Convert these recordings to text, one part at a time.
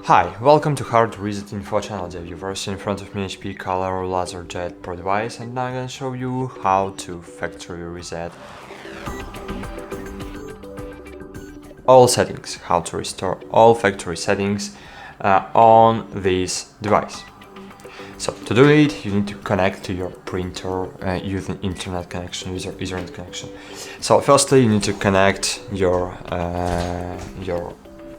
Hi, welcome to HardReset.Info channel, dear viewers. In front of me HP Color LaserJet Pro device, and now I'm going to show you how to factory reset all settings, how to restore all factory settings on this device. So to do it, you need to connect to your printer using internet connection, Ethernet connection. So firstly, you need to connect your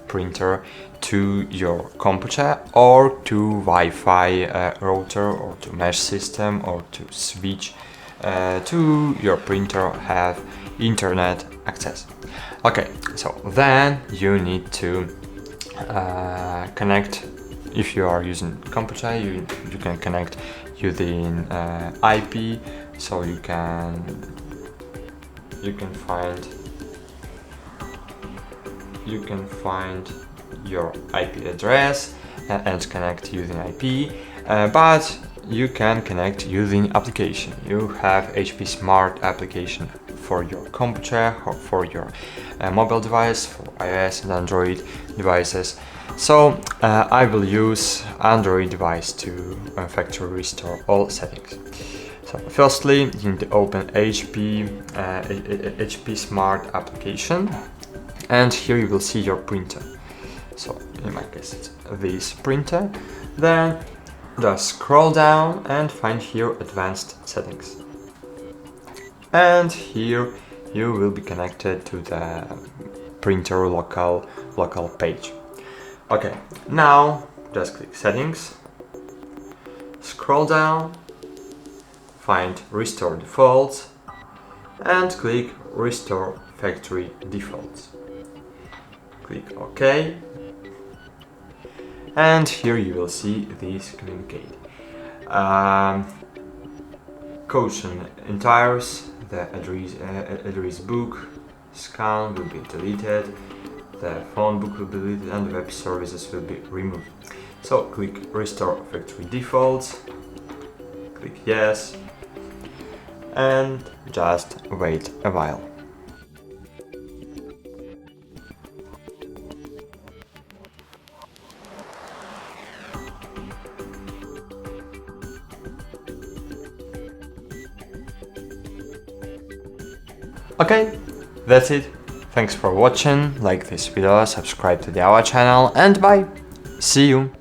printer to your computer or to Wi-Fi router or to mesh system or to switch to your printer have internet access. Okay, so then you need to connect. If you are using computer, you can connect using IP, so you can find your IP address and connect using IP, but you can connect using application. You have HP Smart application for your computer or for your mobile device, for iOS and Android devices. So I will use Android device to factory restore all settings. So firstly, you need to open HP Smart application, and here you will see your printer. So in my case it's this printer. Then just scroll down and find here advanced settings, and here you will be connected to the printer local page. Okay, now just click settings, scroll down, find restore defaults and click restore factory defaults. Click OK, and here you will see this communicate. Caution entires, the address book scan will be deleted, the phone book will be deleted, and web services will be removed. So click restore factory defaults, click yes, and just wait a while. Okay, that's it. Thanks for watching, like this video, subscribe to our channel, and bye! See you!